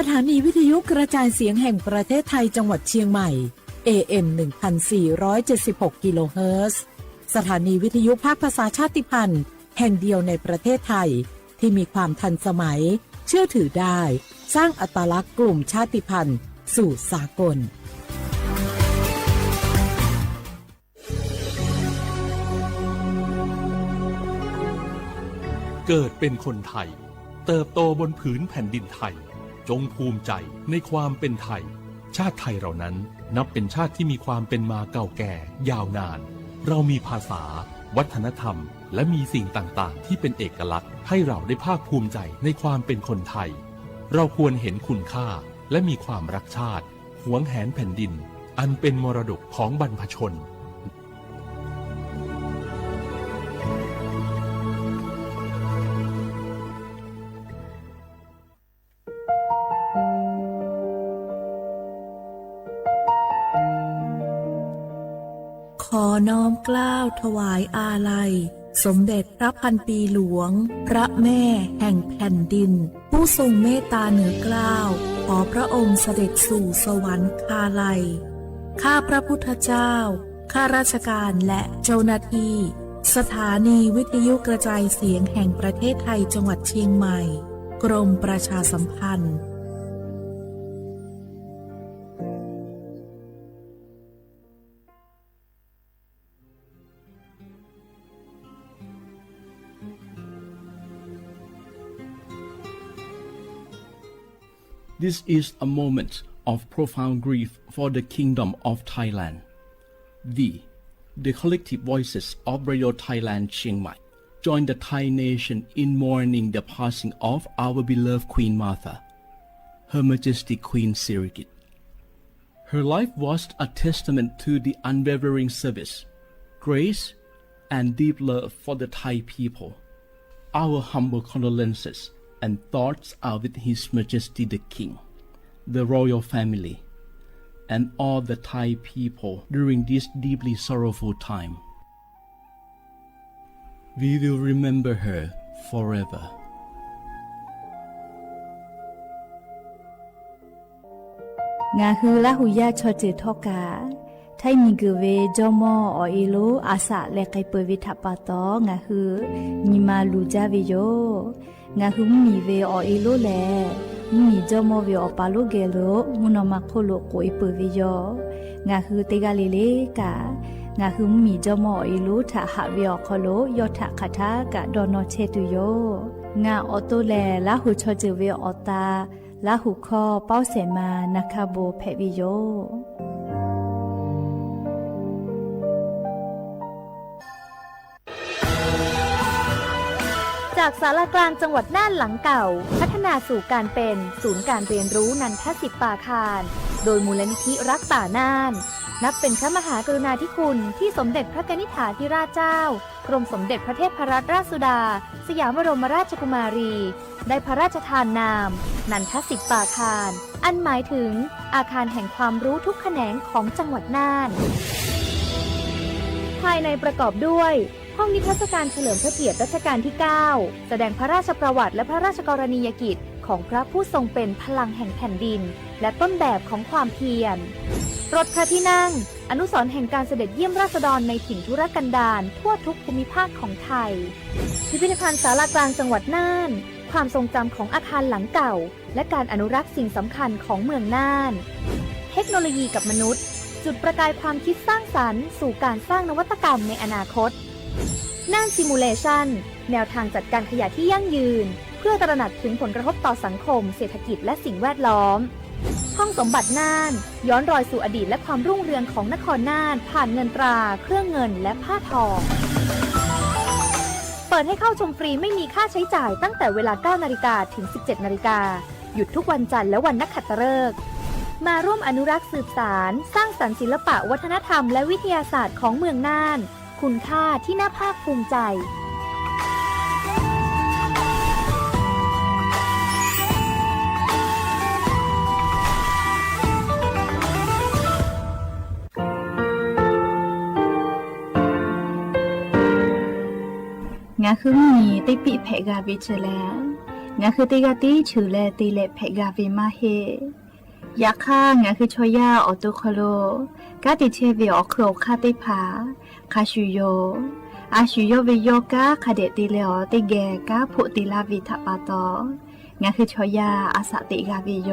ถานีวิทยุกระจายเสียงแห่งประเทศไทยจังหวัดเชียงใหม่ AM 1476 กิโลเฮิรตซ์สถานีวิทยุภาคภาษาชาติพันธุ์แห่งเดียวในประเทศไทยที่มีความทันสมัยเชื่อถือได้สร้างอัตลักษณ์กลุ่มชาติพันธุ์สู่สากลเกิดเป็นคนไทยเติบโตบนผืนแผ่นดินไทยจงภูมิใจในความเป็นไทยชาติไทยเรานั้นนับเป็นชาติที่มีความเป็นมาเก่าแก่ยาวนานเรามีภาษาวัฒนธรรมและมีสิ่งต่างๆที่เป็นเอกลักษณ์ให้เราได้ภาคภูมิใจในความเป็นคนไทยเราควรเห็นคุณค่าและมีความรักชาติหวงแหนแผ่นดินอันเป็นมรดกของบรรพชนขอน้อมเกล้าถวายอาลัยสมเด็จพระพันปีหลวงพระแม่แห่งแผ่นดินผู้ทรงเมตตาเหนือเกล้าขอพระองค์เสด็จสู่สวรรคาลัยข้าพระพุทธเจ้าข้าราชการและเจ้าหน้าที่สถานีวิทยุกระจายเสียงแห่งประเทศไทยจังหวัดเชียงใหม่กรมประชาสัมพันธ์This is a moment of profound grief for the Kingdom of Thailand. The collective voices of Radio Thailand Chiang Mai join the Thai nation in mourning the passing of our beloved Queen Martha, Her Majesty Queen Sirikit. Her life was a testament to the unwavering service, grace, and deep love for the Thai people. Our humble condolences and thoughts are with His Majesty the King, the royal family, and all the Thai people during this deeply sorrowful time. We will remember her forever. Nga hu la hu ya cho che thoka thai mi gu ve jomo o ilo asa le kai pe vi thapa to nga hu ni ma lu ja ve yo nga hu mi ve o ilo le mi jomo ve o pa lo ge lo muno ma kho lo ko i pe ve yo nga hu te ga le le ka nga hu mi jomo o ilo tha ha ve o kho lo yo tha kha tha ka do no che tu yo nga o to le la hu cho che ve o ta la hu kho pao se ma nakabo phe vi yoจากศาลากลางจังหวัดน่านหลังเก่าพัฒนาสู่การเป็นศูนย์การเรียนรู้นันทศิษย์ป่าคารโดยมูลนิธิรักป่าน่านนับเป็นพระมหากรุณาธิคุณที่สมเด็จพระกนิษฐาธิราชเจ้ากรมสมเด็จพระเทพรัตนราชสุดาสยามบรมราชกุมารีได้พระราชทานนามนันทศิษย์ป่าคารอันหมายถึงอาคารแห่งความรู้ทุกแขนงของจังหวัดน่านภายในประกอบด้วยห้องนิทรรศการเฉลิมพระเกียรติรัชกาลที่ 9 แสดงพระราชประวัติและพระราชกรณียกิจของพระผู้ทรงเป็นพลังแห่งแผ่นดินและต้นแบบของความเพียรรถพระที่นั่งอนุสรณ์แห่งการเสด็จเยี่ยมราษฎรในถิ่นทุรกันดารทั่วทุกภูมิภาคของไทยพิพิธภัณฑ์ศาลากลางจังหวัดน่านความทรงจำของอาคารหลังเก่าและการอนุรักษ์สิ่งสำคัญของเมืองน่านเทคโนโลยีกับมนุษย์จุดประกายความคิดสร้างสรรค์สู่การสร้างนวัตกรรมในอนาคตน่านซิมูเลชันแนวทางจัดการขยะที่ยั่งยืนเพื่อตระหนักถึงผลกระทบต่อสังคมเศรษฐกิจและสิ่งแวดล้อมห้องสมบัติน่านย้อนรอยสู่อดีตและความรุ่งเรืองของนครน่านผ่านเงินตราเครื่องเงินและผ้าทองเปิดให้เข้าชมฟรีไม่มีค่าใช้จ่ายตั้งแต่เวลา 9 นาฬิกาถึง 17 นาฬิกาหยุดทุกวันจันทร์และวันนักขัตฤกษ์มาร่วมอนุรักษ์สืบสานสร้างสรรค์ศิลปะวัฒนธรรมและวิทยาศาสตร์ของเมืองน่านคุณค่าที่น่าภาคภูมิใจงาคือมีได้ปีเพกาวิเชแล้ว งาคือติกาติชื่อแลติเลเพกาเวมาเฮยาค่างาคือชอยาออตุคโลกาติเชเวอคือคาติผาคาชูโยอาชูโยเวโยกาคาเดติเลอติเกกาพุติลาวิทัปาโตงาคือชอยาอาสติกาเวโย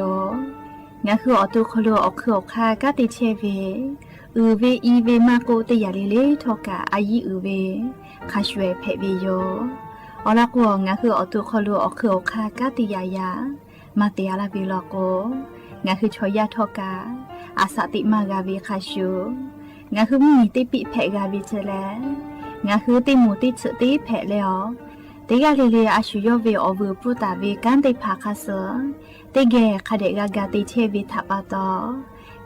งาคือออตุคโลอคือคากาติเชเวเวอีเวมาโกติยาลิเลทอกาอายีเวคาชเวเพเวโยออลากวงาคือออตุคโลอคือคากาติยายามาเตียลาวิลโกงาคือชอยาทอกาอาสติมากาวิคาชูงาคือมีติปิเพกาวิเจแลงาคือติมูติสติเพเลอติกาลิเลอาชูโยเวอเวปุตาเวกันติภาคาเสติเกคาเดกากาติเชวิทัปาตอ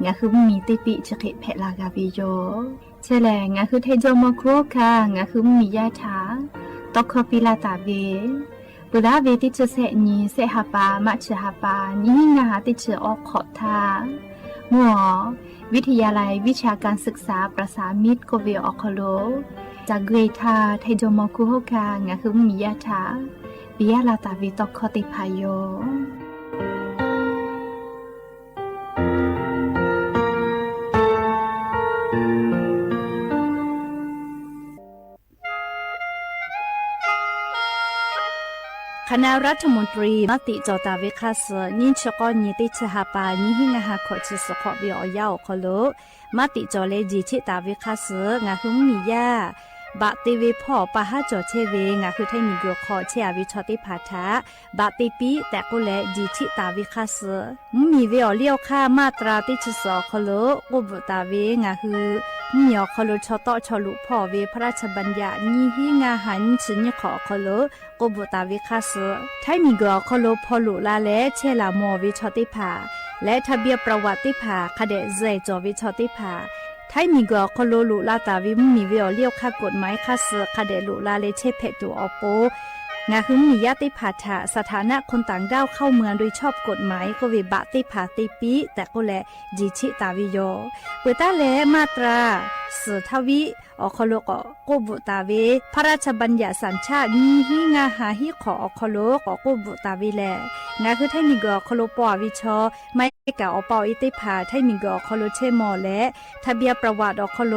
งาคือมีติปิจคิเพลากาวิโยเจแลงาคือเทโจโมโครคางาคือมียาถาตอกคปิลาตาเวปุราเวติเจเสนีเสหปามัชหปานิงาติเจออกขอทามัววิทยาลัยวิชาการศึกษาประสามิตรโกเวอคโลจากเกรทาไทโจโมคุโฮกางาคือมียาถาปิยาลาตาวิตอกคติพายโยคณะรัฐมนตรีมติจอตาวิคาสนิชกอนิติชหปานิหิงาหาขอจิสขอบิอยาวคโลมติจอเลจิชิตาวิคาสงาหุมมียาบะติวิพ่อปะหาจอเชเวงาคือไทมีกขอเชอวิชอติภาทะบะติปีแต่กุเลจิชิตาวิคาสมีเวอเลี้ยวค่ามาตราติชสอคโลกุบตาเวงาคือมีอคโลชอตอชอลุพ่อเวพระราชบัญญัตินิหิงาหันชิญขอคโลกุบตาวิคาสไทมีกคโลพอลุลาเลเชลามอวิชอติภาและทะเบียนประวัติภาคเดเซจอวิชอติภาไทมีกคโลลุลาตาวิมีเวอเลี้ยวค่ากฎหมายคาสคเดลุลาเลเชเพตูอโปงาคือมียติภาษาสถานะคนต่างด้าวเข้าเมืองโดยชอบกฎหมายก็วิบัติภาติปีแต่ก็แลจิชิตาวิโยเปิดตาแลมาตราสือทวิอคโลกโกบุตาเวพระราชบัญญัติสัญชาตินีหิงาหาหิขออคโลกโกบุตาเวแลงาคือไทมีกคโลปอวิชอไม่กะอปออิติภาไทมีกคโลเชมอและทะเบียนประวัติอคโล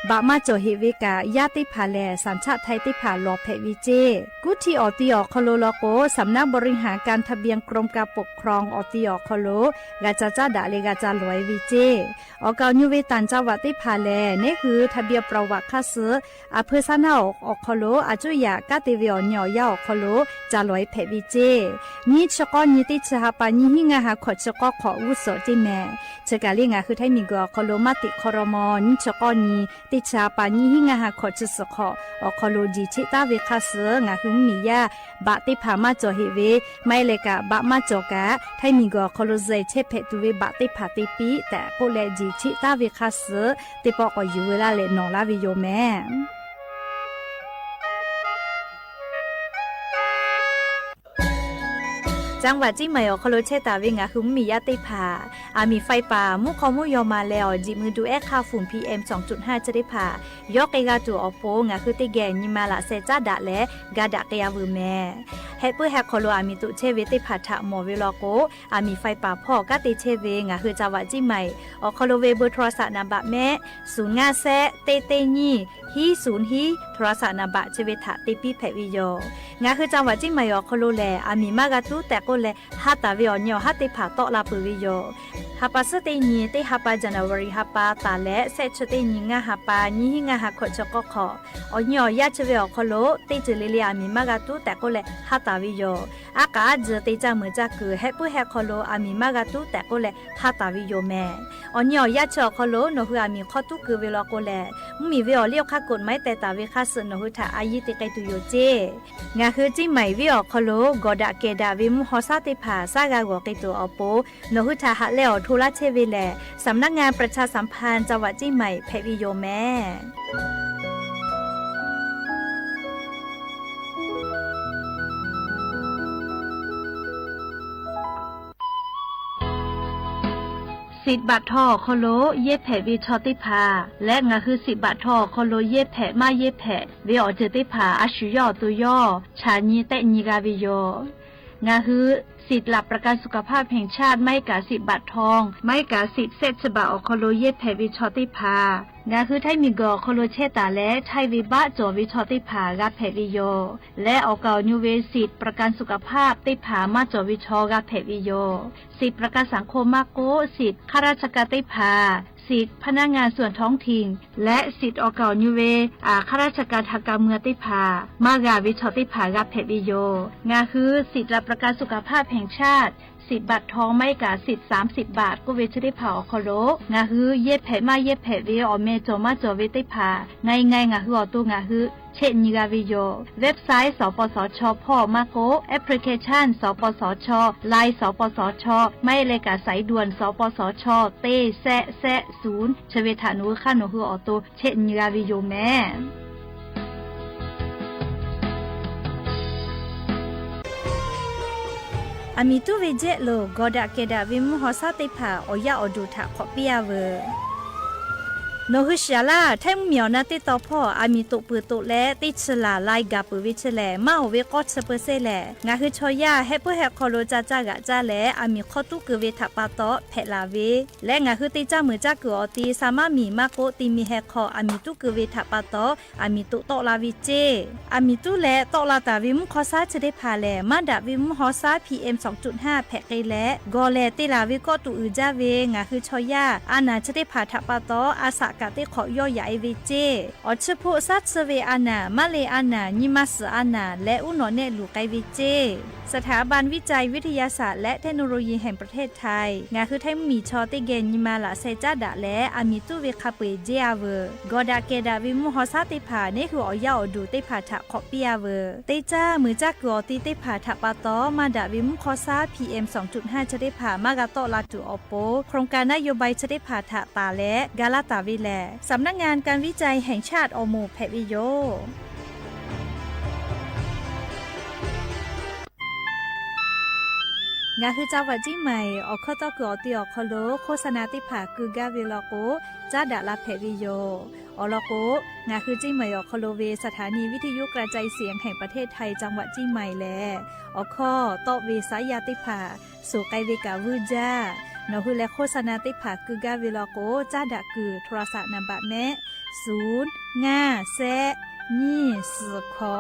บามาโจเฮเวกายาติภาแลสัญชาติไทยติภาลอเพวิเจกุทีออติอคโลโลโกสำนักบริหารการทะเบียนกรมการปกครองออติอคโลกาจาจาดาเลกาจาลอยวิเจออกาญุเวตันจาวติภาแลนี่คือทะเบียนประวัติคาสอเพซานาอคโลอาจุยากาติเวอญอยาอคโลจาลอยเพวิเจนิชกอนิติชหปานิหิงาหาขอชกอขออุสติแมเจกาลิงาคือไทมีกอคโลมาติคอรมอนิชกอนีติชาปานิหิงาหาขอจิสขออคโลจิชิตาเวคาสงาหุมียาบะติพามาจอเฮเวไม่เลกะบะมาจอกะไทมีกอคโลเซเชเพตุเวบะติพาติปีแต่โกเลจิชิตาเวคาสติปอกอยู่เวลาเลนอลาวิโยแมจังหวัดจิมายอคโลเชตาเวงาหุมมียาติภาอามีไฟป่ามุคอมุยอมาแล้วจิมือดูแอค่าฝุ่น PM 2.5 จะได้ผ่ายอกเกกาตัวอโปงาคือติแกนิมาละเซจาดะและกาดะเกยาวูแมเฮเปอร์แฮคโลอามีตุเชเวติภาทะมอเวลโกอามีไฟป่าพ่อกาติเชเวงาคือจังหวัดจิมายอคโลเวเบอร์โทรศัพท์นามบะแม่05แซเตเตญีฮี0ฮีโทรศัพท์นามบะเชเวทะติปีเพวิโยงาคือจังหวัดจิมายอคโลแลอามีมากาตุแต่ก็แลฮาตาเวอญอฮาติภาตอลาปุวิโยฮาปาสติญีติฮาปาจันวารีฮาปาตาและเซชติญีงาฮาปาญิหิงาฮาขอจกขออญอยาเชเวอคโลติจเลลีอามีมากาตุแต่ก็แลฮาตาวิโยอากาจติจามือจักคือเฮปุเฮคโลอามีมากาตุแต่ก็แลฮาตาวิโยแมอญอยาเชคโลโนฮือามีขอตุคือเวลโกแลมีเวอเลียวคากฎหมายแต่ตาเวคาสโนฮืทาอายิติไกตุโยเจงาคือจิไหมเวอคโลกอดะเกดาวิมฮอซาติภาซากากอกิตุอโปโนฮืทาฮะเลอทุลาเชเวแลสำนักงานประชาสัมพันธ์จังหวัดจิไหมเพวิโยแม่สิทธิ์บัตรทอคโลเย็บแผวิชอติภาและงาคือสิทธิ์บัตรทอคโลเย็บแผมาเย็บแผวิออเจติภาอาชุยอตุยอชาญีเตญีกาวิโย งาฮือสิทธิ์หลับประกันสุขภาพแห่งชาติไม่กาสิทธิ์บัตรทองไม่กาสิทธิ์เซตฉบับอคโลเยตแผวิชอติพางาคือไทยมีกอคโลเชตาและไทยวิบะจอวิชอติพากับแผวิโยและออกเก่านิเวสิทธิ์ประกันสุขภาพติพามาจอวิชอกับแผวิโยสิทธิ์ประกันสังคมมาโกสิทธิ์ข้าราชการติพาสิทธิพนักงานส่วนท้องถิ่นและสิทธิออกเก่านิเวข้าราชการทางการเมืองติพามากาวิชอติพากับแพทย์วิโยงาคือสิทธิรับประกันสุขภาพแห่งชาติสิทธิ์บัตรทองไม่กาสิทธิ์30 บาทก็เวชได้ผ่าอคโลงาฮือเย็บแผลมาเย็บแผลเวอเมจอมาจอเวติผ่าไงงาฮืออตัวงาฮือเช่นนิกาวิโยเว็บไซต์สปสชพ่อมาโกแอปพลิเคชันสปสชไลน์สปสชไม่เลยกาสายด่วนสปสชเต้แซะ0ชเวทานุข้าหนูฮืออตัวเช่นนิกาวิโยแม่อามิตุเวเจโลกอดาเกดาวิมหอซาติผาออยาอดูทาขอเปียเวโนฮุชาลาแทมเมียวนาติตอพ่ออามิตุปืตุและติชลาไลกาปืวิชแลมาเวกอดเปเซแลงาคือชอยาเฮปุเฮคอโลจาจากะจาแลอามิขอตุกเวทัปาตอเพลาเวและงาคือติจามือจากอตีสามารถมีมาโกติมีเฮคออามิตุกเวทัปาตออามิตุตอลาวิเจอามิตุและตอลาตาวิมขอซาจะได้พาแลมาดาวิมหอซา PM 2.5 แพกและกอแลติลาวิก็ตุอือจาเวงาคือชอยาอานาจะได้พาทัปาตออาสากาติขอย่อใหญ่เวเจอชโพซัดเซเวอานามาเลอานานิมัสอานาและอุนอเนลูไกเวเจสถาบันวิจัยวิทยาศาสตร์และเทคโนโลยีแห่งประเทศไทยงาคือไทยมีชอติเกนิมาละเซจาดะและอามิตุเวคาเปเจอาเวกอดาเกดาวิมุฮอซาติผานี่คืออย่อดูติผาทะขอเปียเวเตจ้ามือจักกอติติผาทะปาตอมาดาวิมุคอซา PM 2.5 จะได้ผามากาโตลาตุออโปโครงการนโยบายจะได้ผาทะตาและกาลาตาวิแลสำนักงานการวิจัยแห่งชาติอโมแพวิโยงาคือเจ้าวัดจี้ใหม่ออกข้อต่อเกือตีออกคโลโฆษณาติผาคือกาเวลโกจ้าดาลาแพวิโยอลโกงาคือจี้ใหม่ออกคโลเวสถานีวิทยุกระจายเสียงแห่งประเทศไทยจังหวัดจี้ใหม่แลออกข้อต่อเวสายาติผาสู่ไกเวกาวูจ้านอคือและโฆษณาติผาคือกาเวลโกจ้าดาคือโทรศัพท์นำบัตรแม่0ง่าแซนี่สือขอ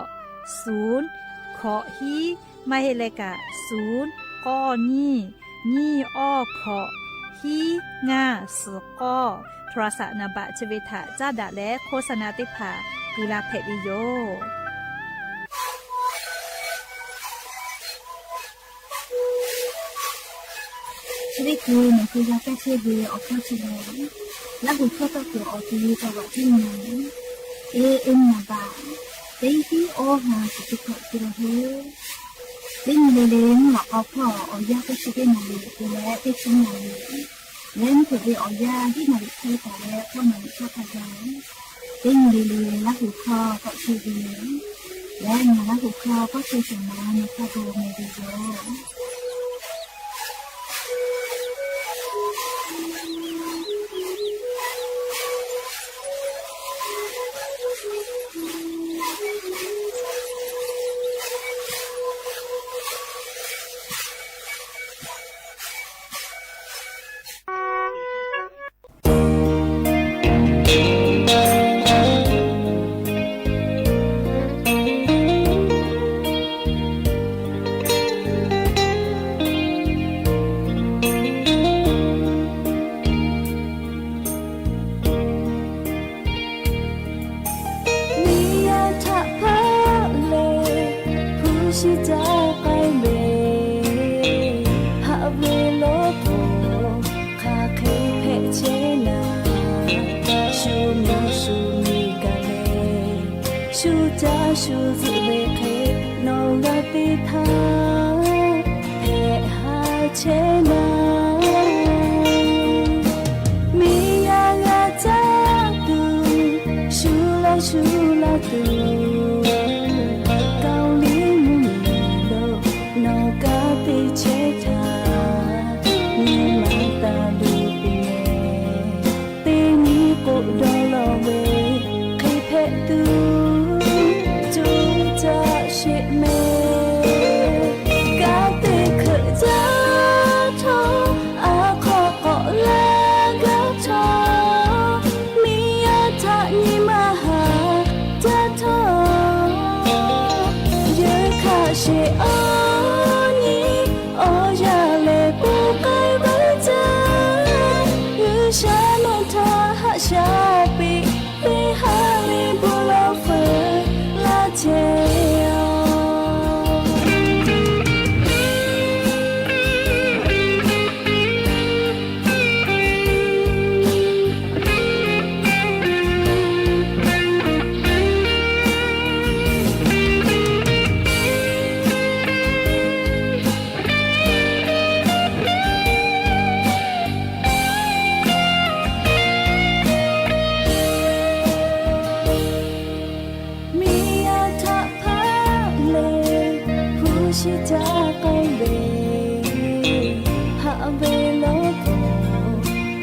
0ขอฮีไม่ให้เลกะ0ก้อนี่อ้อขอฮีง่าสือก้อโทรศัพท์นำบัตรชเวทะจ้าดาและโฆษณาติผาคือลาเพวิโยชีวิตกูเหมือนคือยาแก้เชื้อวีออกข้าวเชื้อแล้วกูเข้าตัวออกทีจังหวะที่ไหนเอ็มนาบาเด็กที่โอ้หาสุดขอบตัวเฮ้เล่นเล่นหลอกเอาพ่อเอายาแก้เชื้อไหนตัวแล้วไปชิ้นไหนเล่นถือไปเอายาที่ไหนที่แต่แล้วก็มันชอบทำร้ายเล่นเล่นแล้วหูคอก็เชื้อวีและงานแล้วหูคอก็เชื้อสมาในข้าวโดในดีโยရှိကြပိုင်မေဟာဝေလို့ပေါ်ခါခဲဖဲ့ချေနာရှူမျိုးရှူမီကလေးရှူကြရှူစုပဲခဲနောင်ရတိထားဖဲ့ဟာချေနာမီယာငါကြတူရှူလာတူ ရှိကြကိုင်ပဲဟာဘယ်လိုပေါ်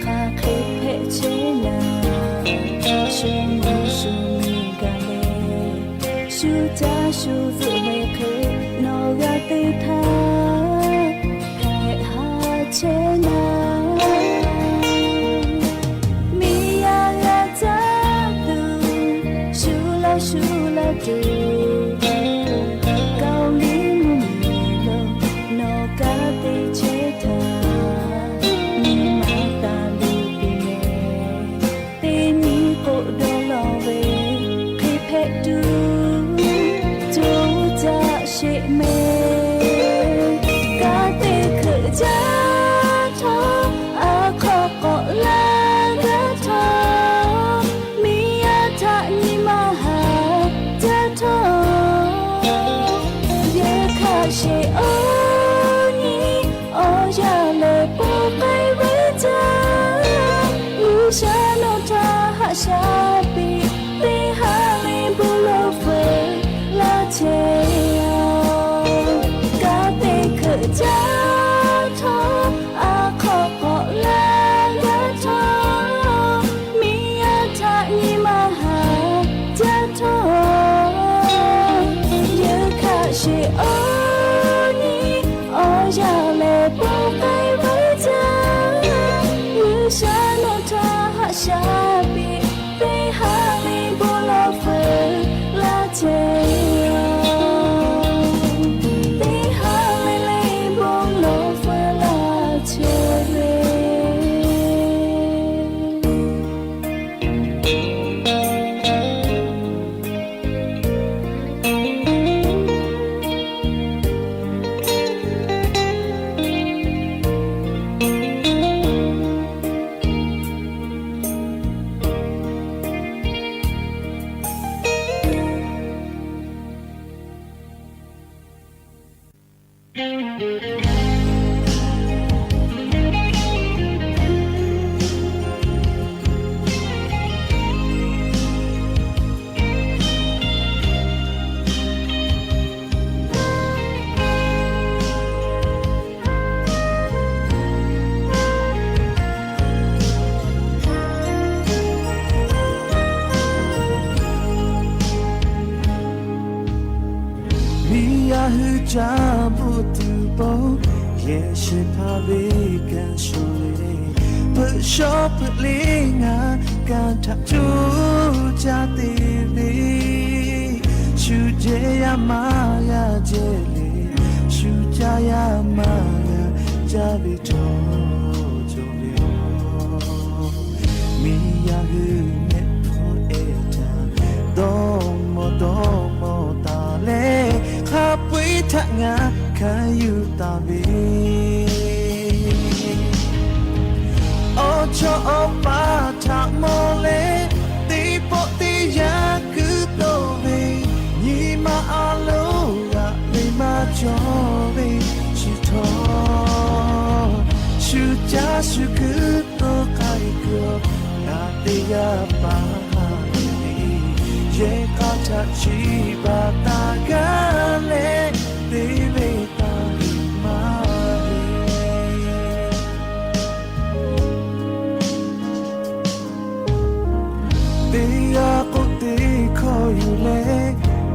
ခါခေဖဲချေနာရှင်မရှိမိကလေးရှူကြရှူစုမေခေနော်ရတဲ့ထားခဲဟာချေနာမိယာလာကြသူရှူလာရှူလာတူကောင်းလေးမူမီလို့နော်ကတဲ့ချေထားမိမတာလေးပြင်းတဲ့နီကိုတော့လောပဲခေဖက်တူကြိုးကြရှိမဲကတဲ့ခကြထားအခကောလာကထားမိယထာညီမဟာကြထားရေခရှိအိုနီအော်ရလေပိုပဲဝကြလူရှာလို့ထားဟာရှာပြီးတေဟာလင်းဘူးလို့ဖေးလာချေကတဲ့ခကြထားအခကောလာကထားမိယထာညီမဟာကြထားရေခရှိအိုနီအော်ရလေပိုပဲဝကြလူရှာလို့ထားဟာရှာပြီးတေဟာလင်းဘူးလို့ဖေးလာချေတေဟာလင်းဘူးလို့ဖေးလာချေ家不独步，也是怕被感受累。不说不灵啊，感他住家地里，树结呀妈呀结里，树家呀妈呀家里头就留，米呀雨没破一场，多么大嘞。ข้าปุยทักงาข้าอยู่ตาบีโอชอโอปาทักโมเลตีโปตียาคือโตบียีมาอาโลกะลีมาจอบีชิโตชูจาชูคือโตไกกัวนาติยาปาye kata chiba tagale deve tamare dia ko te khoyule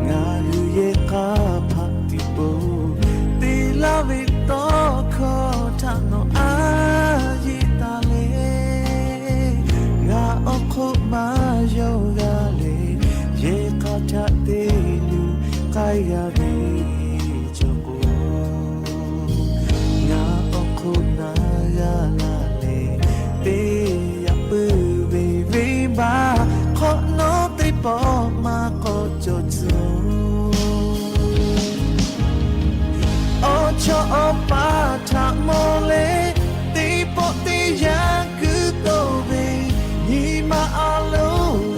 nga yu ye ka phati bo te la vi to kho tha no a yi ta le nga okho ma yo ga le ye kata te lu kaya be joko nga okho na ya la le te ya pu be be ba kho no te po ma ko jo jo o cho o pa tha mo le te po te ya ku to be ni ma a lo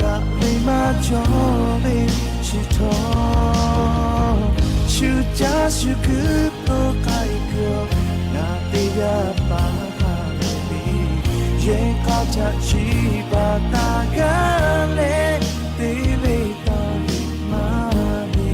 ga me ma jo be shi to shu ja shu ku to kai ko na te ya pa ha be ye ka cha chi ba ta ga le te be ta ma be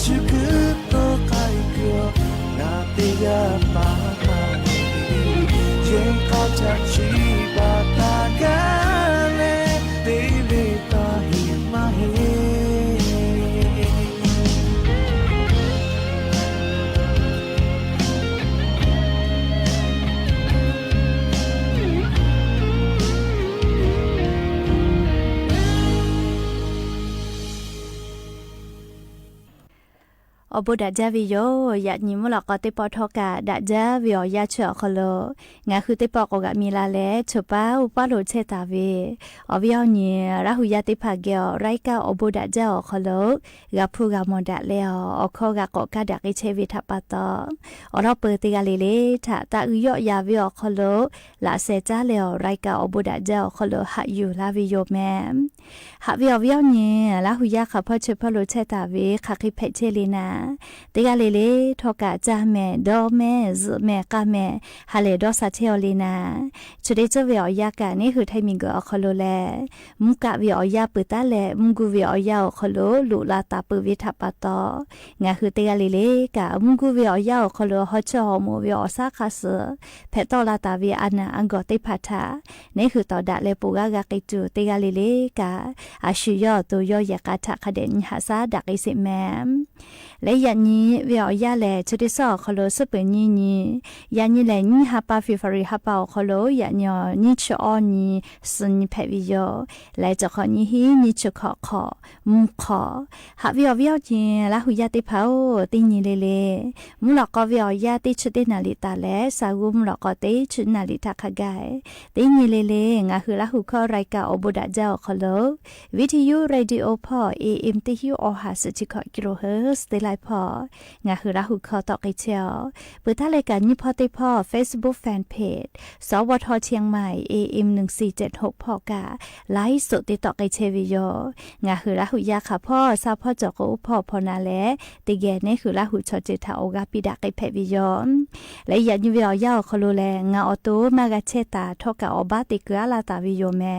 ရှုကတော့ကိုင်ကျော်နာတရားပါပါရင်ကောက်ချချီပါတာကလည်းတေးလေးပါဟိမဟေอบุดาจาวิโยอยากนิมลอกอติปอทอกาดาจาวิอยาเชอคโลงาคือติปอกกะมีลาเลชุปาอุปาโลเชตาเวอวิยนีราหุยาติภาเกอไรกาอบุดาจาอคโลกะพูกะมอดาเลออคอกะกอกะดากิเชวิทัปปะตออรอเปติกะเลเลทะตะอุยอยาวิอคโลลาเซจาเลอไรกาอบุดาจาอคโลหะอยู่ลาวิโยแมหะวิอวิยนีราหุยาขะพอเชพโลเชตาเวคะคิเพเชลีนาติกาเลทอกะจาแม่ดอแม่ซแม่กะแม่ฮาเลดอซาเทอลีนาชุดเจเวอยากะนี่คือไทมิงกอคโลแลมุกะวิอยาปึตาแลมุกุวิอยาคโลลุลาตาปวิทัปปะตองาคือติกาเลกะมุกุวิอยาคโลฮอชอโมวิอซาคาสเพตอลาตาวิอานาอังกอติพัทานี่คือตอดะเลปุกะกะกิจูติกาเลกะอาชิยอตุยอยากะทะคะเดนหาซาดักอิสิแมมและยันนี้วิอยาแลชุดที่สอคโลสเปนีนียันนี้แลนี่ฮับปาฟิฟาริฮับปาคโลยันยอนี่ชอนีสุนเพวิโยและจะขอนี้ฮีนี่ชขอมุขอฮับวิอจีละหุยาติเผาตินีเลมุลกวิอยาติชุดนาลิตาและสาวุมุลกติชุดนาลิตาขกายตินีเลงาคือละหุข้อรายกาอบุดาเจ้าคโลวิทยุเรดิโอพอAM ติฮิวอหัสจิกกิโลเฮิรตซ์ได้ไลพองาคือราหุคอตอกไอเชียวเปิดท่ารายการนี้พอติพ่อ Facebook Fanpage สวทเชียงใหม่ AM 1476พอกาไลฟ์สดติตอกไอเชวิโยงาคือราหุยาค่ะพ่อซาพ่อจอกอุพ่อพอนาแลติแกนี่คือราหุชอเจทาโอกาปิดาไอเพวิโยและยันยูวิอยาคโลแลงาออโตมากาเชตาทอกาอบาติเกลาตาวิโยแม่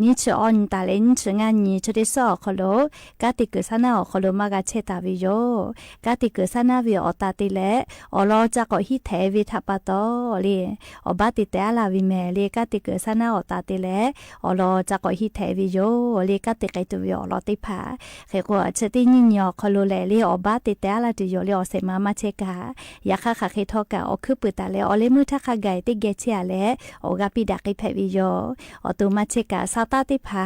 นี่ชออนตาเลนชงานนี้ชดิซอคโลกาติเกซานาคโลมากาเชตาวิโยกาติเกซานาวิอตาติเลอลอจากอฮิเทวิทัปปะตอเลอบาติเตลาวิเมเลกาติเกซานาอตาติเลอลอจากอฮิเทวิโยเลกาติไกตุวิอลอติผาเขกว่าเชติญิญอคโลเลเลอบาติเตลาติโยเลอเสมามาเชกายาคาคาเคทอกาอคือปุตาเลอเลมุทะคาไกติเกเชเลโอกาปิดากิเพวิโยอตุมาเชกาซาตาติผา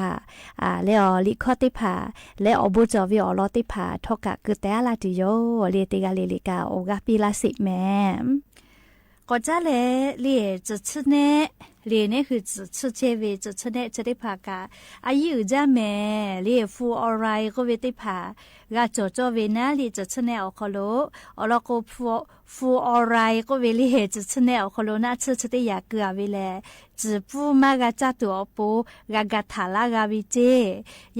เลอลิคอติผาเลอบุจอวิอลอติผาทอกะกึเตลาติโยเลติกาเลลิกาโอกาปิลาสิแมก็จะเลจะชเนเลนี่คือจะเชเวจะชเนจะได้พากาอายุจะแม่เลฟูออไรก็เวติพากาโจเวนะเลจะชเนอคโลอลก็ฟูออไรก็เวลีจะชเนอคโลน่าจะได้อยากเกลือเวลจืปูมากาจัตัวปูกากาถาลากาวิเจ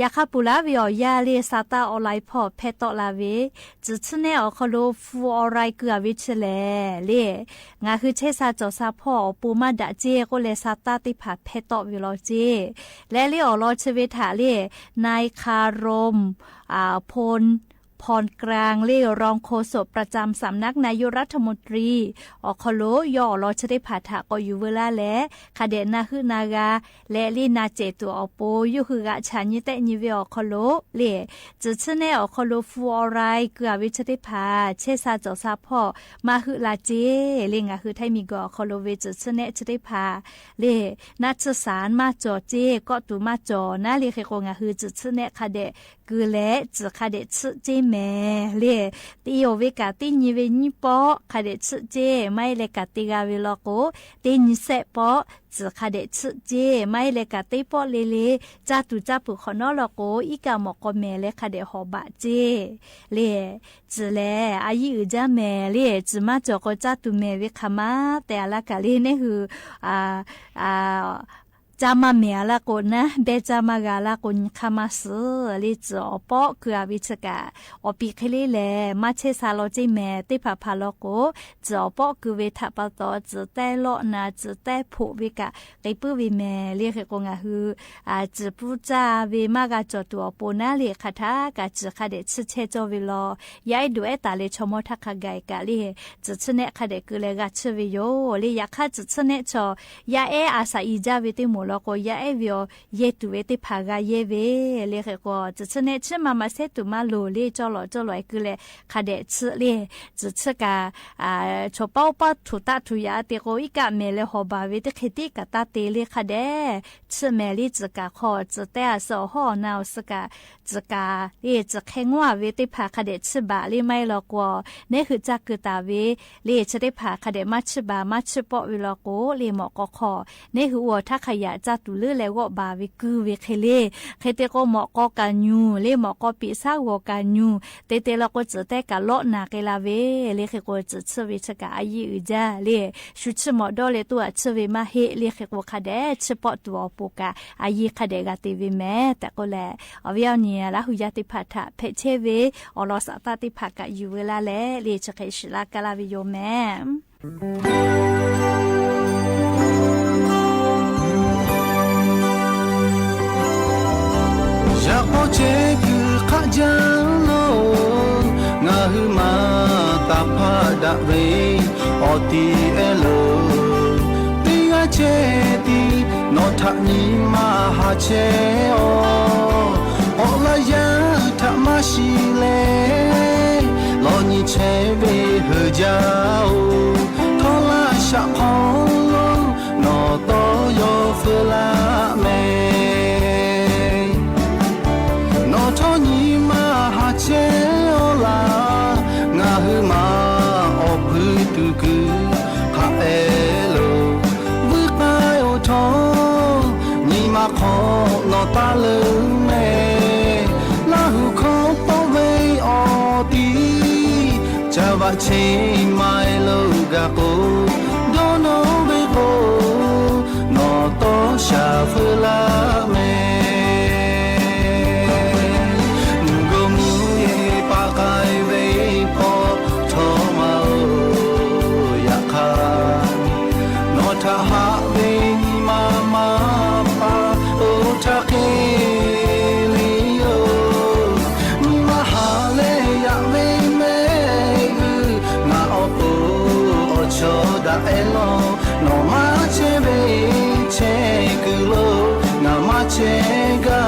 ยาคาปุลาวิอยาเลซาตาออไลพอเพตอลาเวจืชเนอคโลฟูออไรเกลือวิเชเลงาคือเชซาจอซาพ่อปูมาดาเจก็เลซาตาติผาเพตอวิโลเจและเลอลอเชเวถาเลนายคารมพรกลางเล่รองโฆษกประจำสำนักนายกรัฐมนตรีอคโลยอรอชได้ผาถากอยู่เวลาและคาเดนาคือนากาและลีนาเจตัวอโปยุคือกะชานิเตนิเวอคโลเลจะชเนอคโลฟูออไรเกือวิชได้ผาเชซาจอซาพ่อมาคือลาเจเลงาคือไทมิกอคโลเวจะชเนจะได้ผาเลนัชสารมาจอเจก็ตูมาจอนะเลเคโกงาคือจะชเนคาเดกือและจะคาเดชเจแม่เลติโอเวกาตินิเวนิปอคาเดชเจไม่เลกาติกาเวลโกตินิเซปอจะคาเดชเจไม่เลกาติปอเลจาตุจาปุขอนอลโกอีกามอกอเมเลคาเดฮอบะเจเลจะแลอายุจาแม่เลจะมาจอกจาตุเมเวคามาแต่ละกะเลเนี่ยคือ จามาเมียละกนนะเบจามากาละกนคามาสือลิจอปอคือวิชกาอปิเคเลเลมาเชซาโลจิเมติพาพาโลโกจอปอคือเวทปะตอจแต่โลนาจแต่ผู้วิกะไกปืวิเมเรียกกงาฮือจปูจาวิมากาจตัวปนาเรียคาทากาจคาเดชเชจวิโลยายดูเอตาเลชโมทักไกกาลิจชเนคาเดกุเลกาชวิโยลิยาคาจชเนชอยาเออาซาอีจาวิติมูโลโกยาเอวิโอเยตุเวติพากาเยเวเรียกก็จชเนชมามาเซตุมาโลเลจอลจอลอยกุเลคาเดชเลจชกาชอปาปาทุตาทุยาเตโกอิกาเมเลฮอบาเวติคติกาตาเตเลคาเดชเมลิจกาขอจแต่สอหอนาวสกาจกาเอจแขงว่าเวติพาคาเดชบาลิไม่ลอกว่าเนี่ยคือจักกุตาเวเลชได้พาคาเดมัชบามัชปอวิลโกเลหมอกขอเนี่ยคือว่าถ้าขยะจัตุลือแล้วก็บาวิคือเวเคเลเคเตก็หมอกกันยูเลหมอกปีซาวกันยูเตเตเราก็จะแต่กะโลนาเกลาเวเลเคก็จะชวิชกาอายุจาเลชุดชหมอดอเลตัวชวิมาเฮเลเคก็คาเดชปอตัวปุกาอายุคาเดกาติวิแม่แต่ก็แลอวิเอาเนี่ยละหุยติพัทะเพเชเวอลอสตาติพักะอยู่เวลาแลเลชเคชลากาลาวิโยแม่ Jauh cekul kajalon ngahuma tapada we oti elo dia ceti no tak ni maha cheo ola ya tak masile lo ni chebe hejau thola sha khong no to yo fula me nó ta lớn mê là hư khó bảo vệ ở tí cha vợ chế mai lâu gà cô đó nó về cô nó to xa phơi la mê ngô mù ye pa kai về po thô màu ya kha nó tha ha về ma ma pa Takilio mahale ya me na opo ocho da elo no ma chebe chekulo na ma chega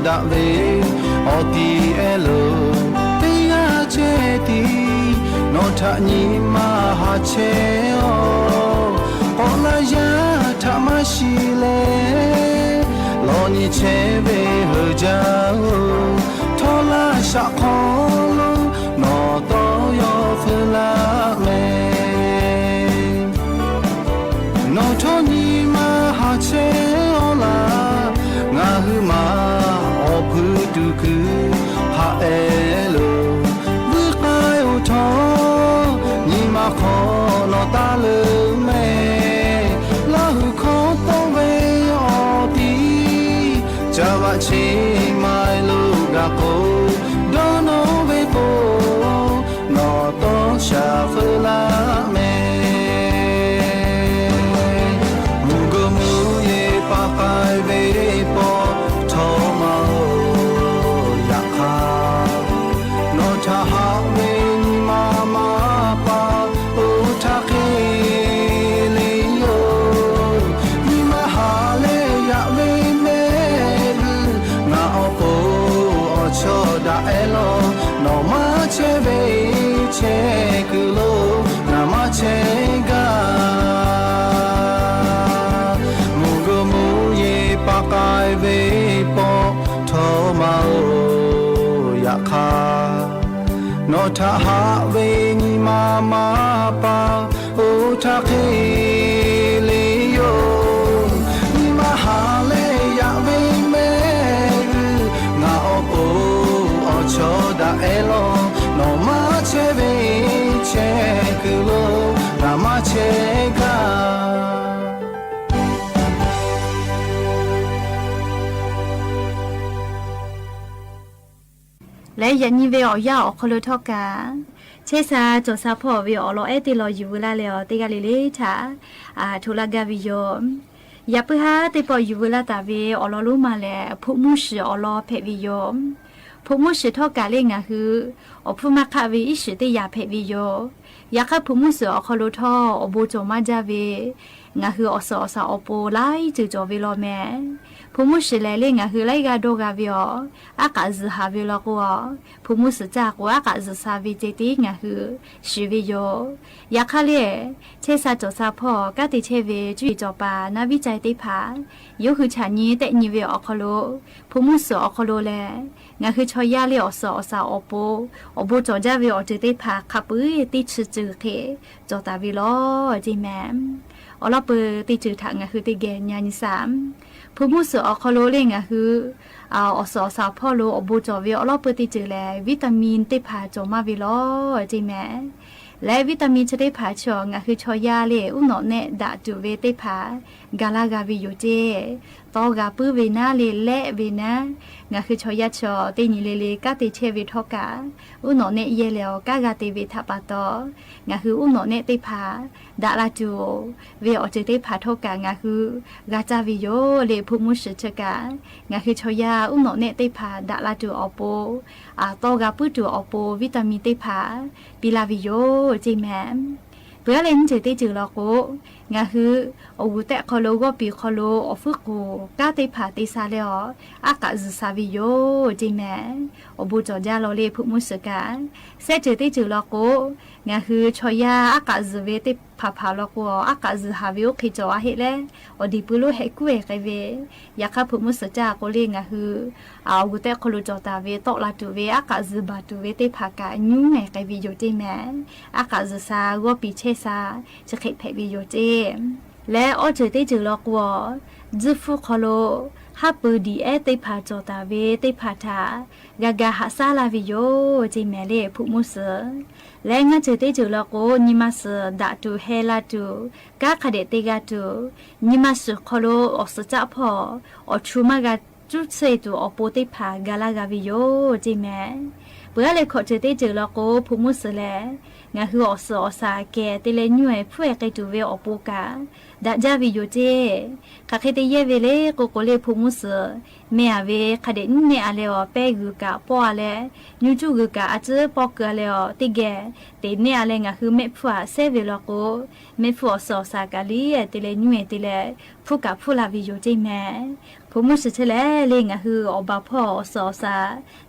da ve oti elo tia cheti no tha ni ma ha cheo ola ya tha ma shi le lo ni chebe ho jao thola sha khong no to yo fula me no tho ni ma ha cheo la nga hu ma tu ku ha elo bu kai o tho ni ma kho no ta le me la hu kho to ve o ti cha va chi mai lu ga ko do no ve po no to sha fu la me mu go mu ye pa kai ve po tho ma คาโนทาหาเวนิมามาปาโอทาเคเลโยนิมาหาเลยะเวเมงาโอโออชอดาเอโลโนมาเชเวเชกุโลรามาเชกาและยันนี่เวอยาออกคโลทอกาเชซาจดซาพ่อเวอลอเอติลออยู่ละเลอติกาลิเลชาทุลากาวิโยยาปฮาติปออยู่ละตาเวอลอลุมาเลพุมุชอลอเพวิโยพุมุชทอกาเลงะคืออพุมาคาเวอิชติยาเพวิโยยาคาพุมุสอคโลทออบูโจมาจาเวงะคืออสอสาอโปไลจือจอเวลอแมพุมุสเลเลงะคือไลกาโดกาเวออากาซฮาเวลกัวพุมุสจากว่าอากาซซาเวเจติงะคือชิเวโยยาคาเลเชซาจอซาพ่อกะติเชเวจุยจอปานาวิจัยติผาโยคือชานีเตนิเวอคโลพุมุสอคโลแลงะคือชอยาเลอสอสาอโปอบูจอจาเวอเจติผาคาปุยติชจือเคจอตาวิโลจิแมมอลอเปติจือถังะคือติเกญญาณิสามผู้มุสอคโลเลงะคืออสอสาพ่อโลอบูจอเวอลอเปติจือแลวิตามินติผาจอมาวิโลจิแมและวิตามินจะได้ผาชองะคือชอยาเลอุนอเนดาจูเวติผากาลากาวิโยเจตอกาปื้อเวนาเลและเวนะงะคือชอยาชอตินิเลเลกะติเชวิทอกาอุนอเนเยเลวกากาติเวทัปาตองะคืออุนอเนติผาดาลาจูเวอเจติผาทอกางะคือกาจาวิโยเลพุมุชชกางะคือชอยาอุนอเนติผาดาลาจูอโปตอกาปื้อจูอโปวิตามินติผาปิลาวิโยจิแมมเพื่อเล่นจืดที่จืดละโกงะคือโอวุเตะคอโลก็ปีคอโลอฟึกโกกาติผาติซาเลออากาซซาวิโยจิแมอบูจอจาโลเลพุมุสกาเซจืดที่จืดละโกงะคือชอยาอากาซเวติผาผาละโกอากาซฮาวิโอคิจอเฮเลอดิปุโลเฮกุเอไกเวยาคาพุมุสจาโกเลงะคืออาวุเตะคอโลจอตาเวตอลาตูเวอากาซบาตูเวติผากาญูไงไกวิโยจิแมอากาซซาก็ปีเชซาจะเขเพวิโยเจและออเจติจือลอกวอจิฟุคโลฮับปูดีเอติผาจอตาเวติผาทากากาฮาซาลาวิโยจิแมเลพุมุสและงะเจติจือลอกโกนิมัสดาตูเฮลาตูกาคาเดติกาตูนิมัสคโลอสจะพออชูมากาจุเซตูอโปติผากาลากาวิโยจิแมเปื่อเลยขอเจติจือลอกโกพุมุสแลงะคืออสอสาแกติเลญวยผู้ไกตูเวอโปกาดาจาวิโยเจคาเคเตเยเวเลโกโกเลพุมุสเมอาเวคาเดนเนอาเลอเปกุกาปอเลญูจูกุกาอาเจปอกาเลอติเกเตเนอาเลงะคือเมฟัวเซเวลโกเมฟัวสอสากาลีติเลญวยติเลผู้กาผู้ลาวิโยเจแมพุมุสเชเลเลงะคืออบาพ่อสอสา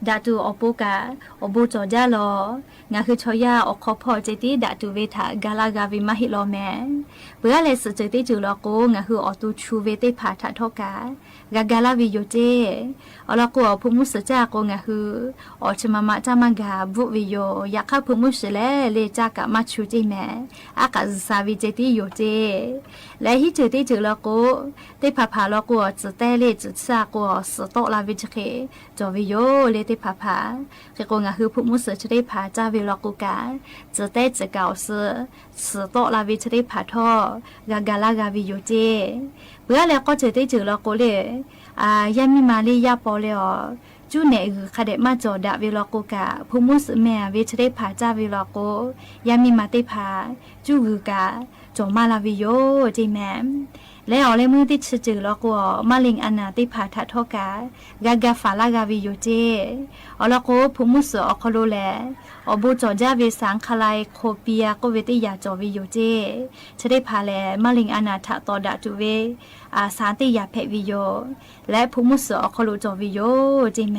ดาตูอโปกาอบูจอจาลองะคือชอยาอคอพอเจติดาตูเวทากาลากาวิมาฮิโลแมเปื่อเลสเจติจือลโกงะคืออตูชูเวติผาทะทอกากากาลาวิโยเจอลโกพุมุสจากงะคืออชมามะจามากาบุวิโยยะคาพุมุสเลเลจากะมาชูเจแมอากาซซาวิเจติโยเจและฮิเจติจือลโกติผาผาลโกจเตเลจุซาโกสโตลาวิจเคจอวิโยเลติผาผาเกโกงะคือพุมุสเจติผาจาวิลโกกาจเตจเกาสสโตลาวิจติผาทอกากาลากาวิโยเจเพื่อแล้วก็เจติจือลโกเลยามิมาลียาปอเลอจูเนคือคาเดมาจอดาวิลโกกาพุมุสเมวิชเดผาจาวิลโกยามิมาติผาจูคือกาจอมาลาวิโยจิแมมและเอาเลมือติดจือลโกมาลิงอนาติผาทะทอกากากาฟาลากาวิโยเจอลโกพุมุสอคโลแลอบูจอจาเวสังคลายโคเปียโกเวติยาจอวิโยเจชเดผาแลมาลิงอนาทะตอดาจุเวสานติยาเพวิโยและพุมุสอคโลจอวิโยจิแม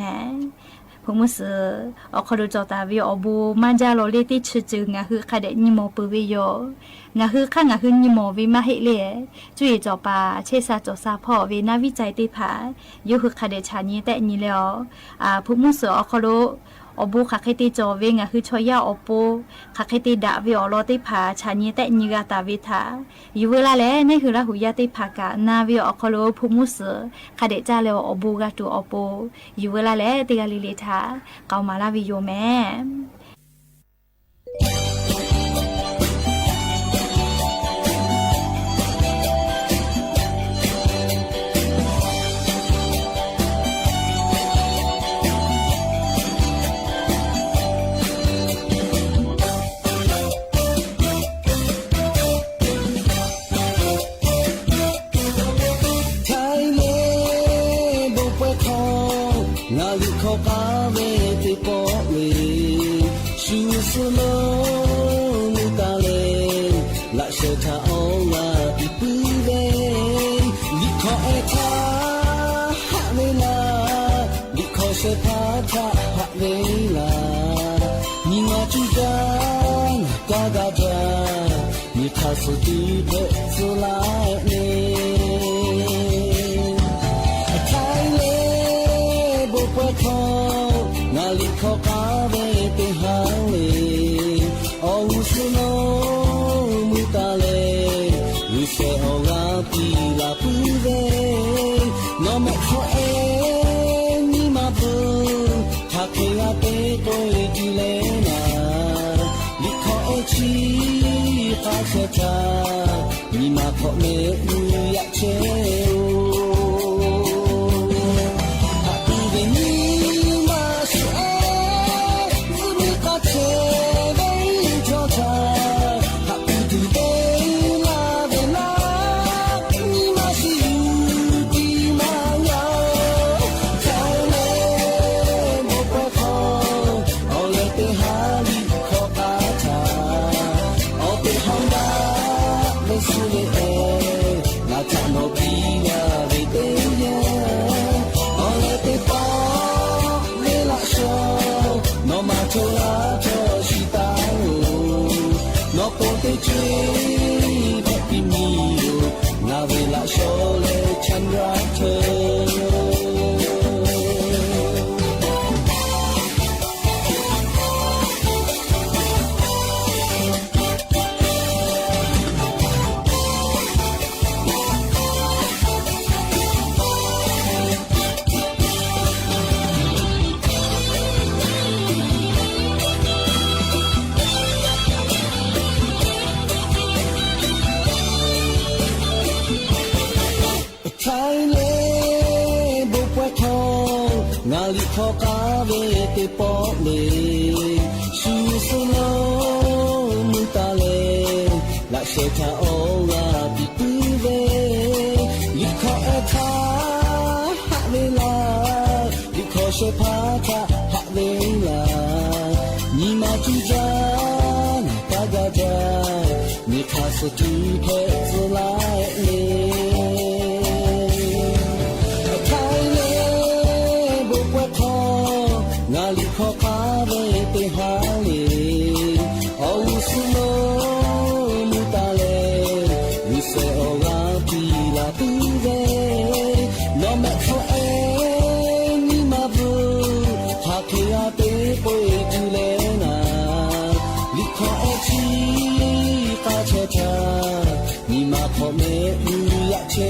พุมุสอคโลจอตาวิอบูมันจาโลเลติจืงะคือคาเดนิโมปุวิโยงะคือข้างะคือนิโมวิมาเฮเลจุยจอปาเชซาจอซาพ่อเวนาวิจัยติผาโยคือคาเดชานีแต่นีแล้วพุมุสอคโลอ อบูคักให้ตีจอเวงคือชอยาอปูคักให้ตีดาวิอลอติผาชานีแต่นิกาตาวิทาอยู่เวลาแล้วนี่คือละหุยาติผากะนาวิอคโลภูมุสคาเดจาเลวอบูกาตูอปูอยู่เวลาแล้วติกาลิลิทาเกามาลาวิโยแม่สุดที่เพื่อสุลายเนี่ยไทยเลบุปผานาลิขกาเวติหางเลออุสโนมุตาเลวิเศษเอาลาปีลาปูเวนอมะขอเอนิมาปูทักเคียเตโตยจิเลนาลิขอเอชีอาเชตามีมาพอเมอุยะเชโอฮักดีนีมาเชซุมิกาเชเวจอจาฮักดีเดลาเวลามีมาชิยูดีมายาไทยเลโมปะคอโอเลเตฮาลิขอกาชาSule na chano pia de teya ole te pa le la sho no ma chola cho shita no po te che pe pi mi na ve la sho le chandra che Ngali khoka ve te po le shu su lo mutale la she tha o la pi pu ve li kho a tha ha le la li kho she pha tha ha le la ni ma chu ja ta ga ja ni kha su tu phe su lai le Ngali khoka ve te hale au suno mutale we say ola pi la tu ve no me for any ma bu ha ke ya te poi tu le na li kho a chi ta che cha ni ma kho me u ya che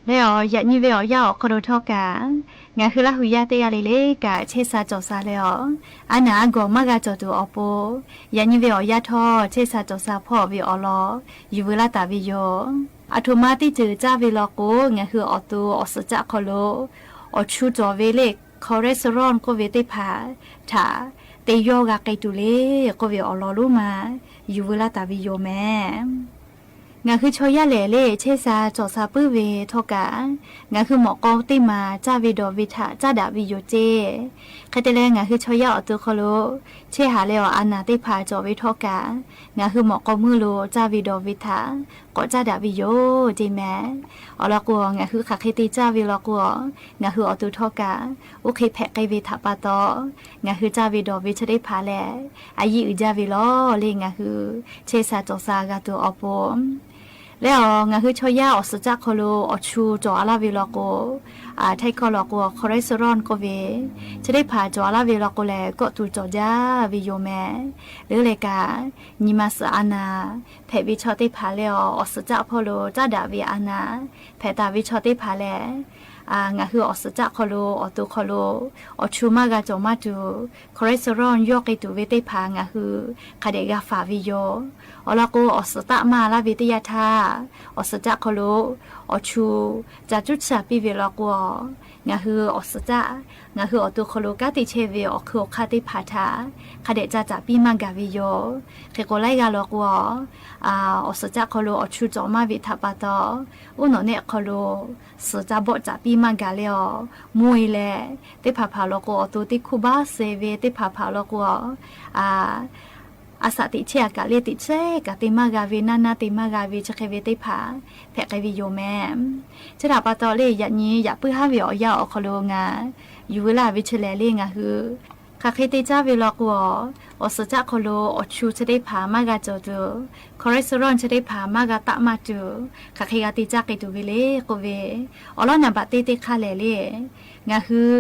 แล้วอย่านี่เวอย่าออกคอทอกางาคือละหุยาเตยาเลกะเชซาจอซาแล้วอันน่ะก็มากะจอตูอปออย่านี่เวอย่าทอเชซาจอซาพ่อวิอลออยู่เวลาตาวิโยอัตมาติจือจ้าเวลโกงาคืออตูอสจะคอโลอชูจอเวเลคอเรสรอนก็เวติพาถาเตโยกะไกตุเลก็เวอลอลูมาอยู่เวลาตาวิโยแม่งาคือชอยาเล่เชซาจอซาปื้อเวทอกางาคือหมอกอติมาจ้าวิดอวิทะจ้าดาวิโยเจใครแต่แลงาคือชอยาอตุคโลเชหาเลออานาติพาจอวิทอกางาคือหมอกอมือโลจ้าวิดอวิทะก็จ้าดาวิโยเจแม่อลกัวงาคือขักเคติจ้าวิลกัวงาคืออตุทอกาโอเคแพะไกวิทะปาตองาคือจ้าวิดอวิชได้พาแลอายิอุจาวิลอเลงาคือเชซาจอซากาตัวอปอมแล้วงาคือชอยาอสจักคโลอชูจออาลาเวลโกไทคอลโกคอเลสเตอรอลก็เวจะได้พาจออาลาเวลโกแลก็ตูจอจาวิโยแมหรือเลกานิมาสอานาแพวิชอติพาเลอสจักพโลจ้าดาวิอานาแพตาวิชอติพาแลงาคืออสจักคโลอตุคโลอชูมากาจอมาตูคอเลสเตอรอลยอกไอตูเวติพางาคือคาเดกาฟาวิโยอลาโกอสตะมาลาวิทยาธาอสจักคโลอชูจาจุดสาปิเวลกัวงาคืออสจักงาคืออตุคโลกาติเชเวอคือคาติพาธาคาเดจาจาปิมากาวิโยเคโกไลกาลกัวอสจักคโลอชูจอมาวิทาปาตออุโนเนคโลสจาบจาปิมากาเลอมวยแลติพาพาลกัวอตุติคุบาเซเวติพาพาลกัวอาสาติเชียกะเลติเชกะติมากาวินานาติมากาวิชะเคเวติผาแพะไกวิโยแมจะดาปาตอเลยะนี้อย่าปื้อหาวิอยาอคโลงาอยู่เวลาวิชแลเลงาฮือ ข้าเคยติจ้าเวลากัวอสจักโคโลอชูจะได้ผามากาจอดูคอเลสเตอรอลจะได้ผามากาตะมาจูข้าเคยติจ้าเกตูเวเลโกเวอลอนับเตเตคาเลเลงาคือ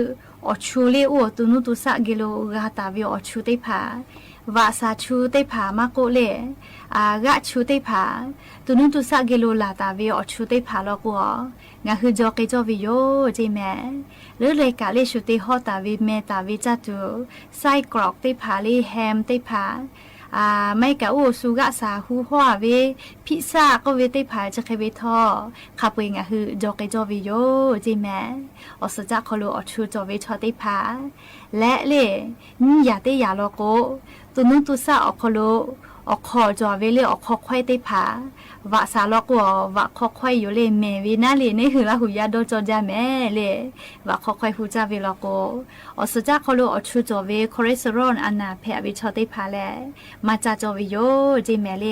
อชูเลอตุนุตุสะกิโลกาตาวิอชูได้ผาวาซาชูได้ผามาโกเลกะชูได้ผาตุนุตุสะกิโลลาตาวิอชูได้ผาลกัวงาคือจอเกจอวิโยเจแม่หรือเลยกะเลชุติฮอตาวิเมตาวิจัตุไส้กรอกได้ผาลีแฮมได้ผาไม่กะโอสุกะสาหูหัวเวพิซซ่าก็เวได้ผาจะเคยเวทอขับเวงะคือจอเกจอวิโยเจแม่อสจักโคโลอชูจอเวชอได้ผาและเลนี่อย่าได้อย่าลอโกตุนุตุสะอโคโลอคอจอเวเลอคอควายได้ผาวะสาลอกววะคอควายอยู่เลเมวินาเลในหือละหุยาโดจอจาแม่เลวะคอควายหูจาเวลอกอสจักโคโลอชูจอเวคอเลสเตอรอลอันนาเพอวิชอได้ผาแลมาจาจอวิโยเจแม่เล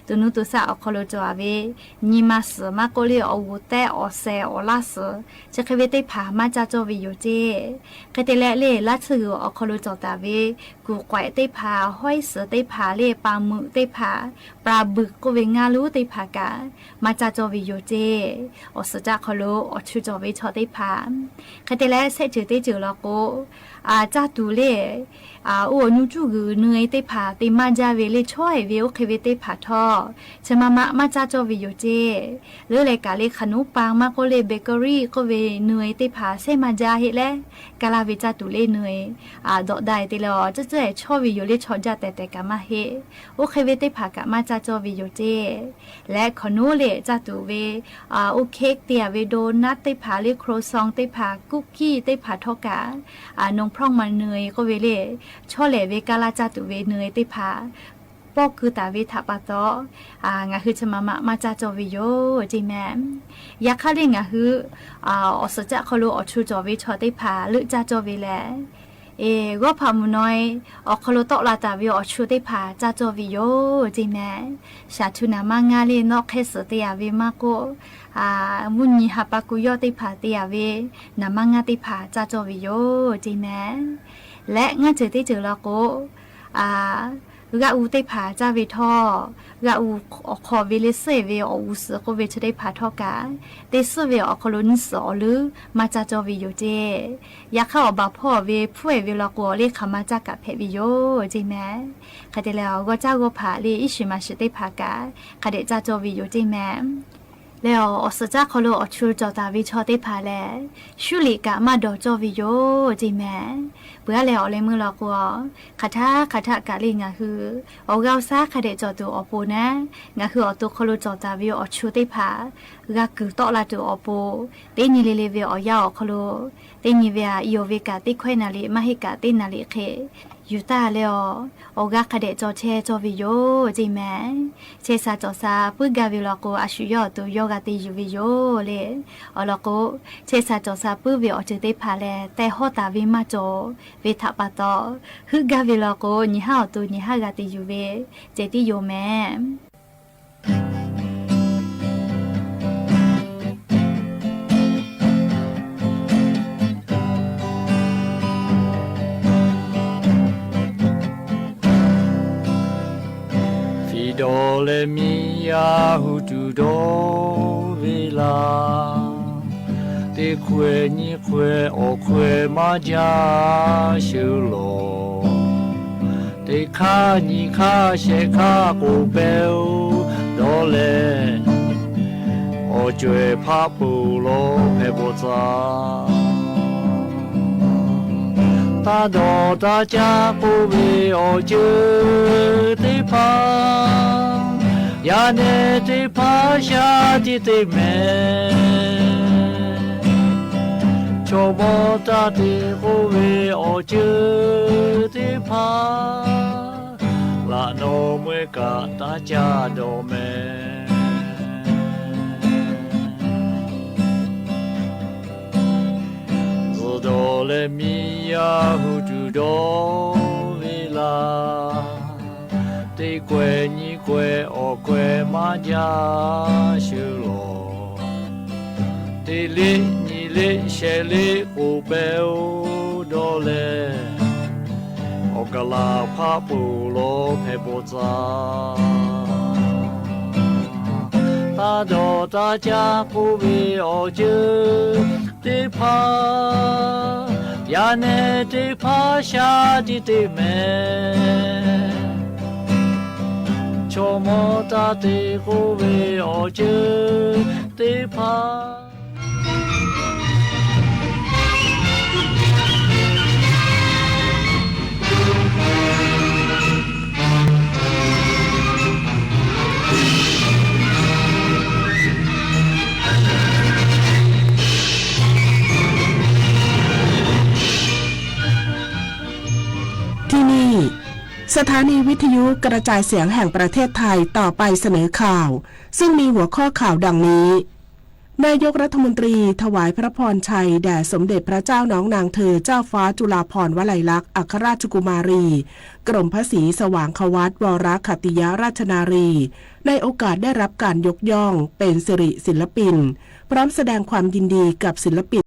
ตุนุตุสะอคอโลจอเวนิมาสมาโกเลอวูเตอเซอลาสจะเคเวได้ผามาจาจอวิโยเจเคเตเลเลละซืออคอโลจอตาเวกูไกวได้ผาห้อยเสือได้ผาเลปามือได้ผาปลาบึกก็เวงารู้ได้ผากามาจาจอวิโยเจอสจักโคโลอชูจอวิชอได้ผาคเตเลเซจือได้จือลอโกจาตูเลโอ้นูจูกือเหนื่อยได้ผาได้มาจาเวเลช่วยเวโอเคเวได้ผาทอชะมาจาจอวิโยเจหรือเลยกาเลขนมปังมาก็เลเบเกอรี่ก็เวเหนื่อยได้ผาเซมาจาเฮแลกาลาเวจาตูเลเหนื่อยดอกได้ติลอจะชอวิโยเลชอจาแต่กามาเฮโอเคเวได้ผากะมาจาจอวิโยเจและขนูเลจาตูเวโอเค้กเตียเวโดนัทได้ผาเลโครซองได้ผาคุกกี้ได้ผาทอกานงพร่องมันเหนื่อยก็เวเลชอเลเวกาลาจาตุเวเหนื่อยได้ผาปอกคือตาเวทับปะตองาคือจะมาจาจอวิโยจีแม่อยากคาเลงาคืออสจักโคโลอชูจอวิชอได้ผาหรือจาจอวิแลก็พามุน้อยอคโลโตลาตาวิอชูได้ผาจาจอวิโยจีแม่ชาทุนามางาเลนอกเคสเตียเวมาโกมุนีฮับปากุยอได้ผาเตียเวนามางาได้ผาจาจอวิโยจีแม่และงาเจอได้เจอลาโกกะอูได้ผาจาเวทอกะอูขอเวเลเซเวออูสก็เวชได้ผาทอกาเตสเวอคโลนสอหรือมาจาจอวิโยเจอยากเข้าบาพ่อเวผู้เวลากัวเลขมาจากะเพวิโยเจแม่คาเดแล้วก็จ้าก็ผาเลอิชิมาชได้ผากาคาเดจาจอวิโยเจแม่แล้วอสจักโคโลอชูจอตาวิชอได้ผาแลชุลิกะมาดอจอวิโยจีแม่เบื่อแล้วเลยมือลอกัวคาถากะลิงาคือออกาวซาคาเดจอตัวอปูนะงาคืออตัวโคโลจอตาวิอชูได้ผากะคือตอลาตัวอปูเตนิเลเวอยาอโคโลเตนิเวอีโอเวกะติควนาลิมาฮิกะตินาลิเคยูตาเลอโอกาคาเดจอเชจอวิโยจีแม่เชซาจอซาปุกาวิลโกอาชุยอตุโยกาติยูวิโยเลอลโกเชซาจอซาปุวิอเจเตพาเลแต่ฮอตาวิมาจอเวทัปะตอฮึกาวิลโกนิฮาตุนิฮากาติยูเวเจติโยแม่โดเลมียาหูดูโดเวลาเตควยนี่ควยโอควยมาจาชิโลเตคานี่คาเชคากูเบลโดเลโอจวยพาปูโลเพโบซาตาโดตาจากูเวโอเจติพายาเนติพาชาติติเมโชโบตาติกูเวโอเจติพาลาโนเมกาตาจาโดเมโดเลมียาหูดูโดเวลาเตกวยนี่กวยโอกวยมาจาชิโลเตลินี่ลิเชลิกูเบลโดเล ลาพาปูโลเพโบจาตาโดตาจาปูบีโอจือติพายาเนติพาชาติติเมโชโมตาติกูบีโอจือติพาที่นี่สถานีวิทยุกระจายเสียงแห่งประเทศไทยต่อไปเสนอข่าวซึ่งมีหัวข้อข่าวดังนี้นายกรัฐมนตรีถวายพระพรชัยแด่สมเด็จพระเจ้าน้องนางเธอเจ้าฟ้าจุฬาภรณ์วลัยลักษณ์อัครราชกุมารีกรมพระศรีสว่างควัตวรขัตติยราชนารีในโอกาสได้รับการยกย่องเป็นสิริศิลปินพร้อมแสดงความยินดีกับศิลปิน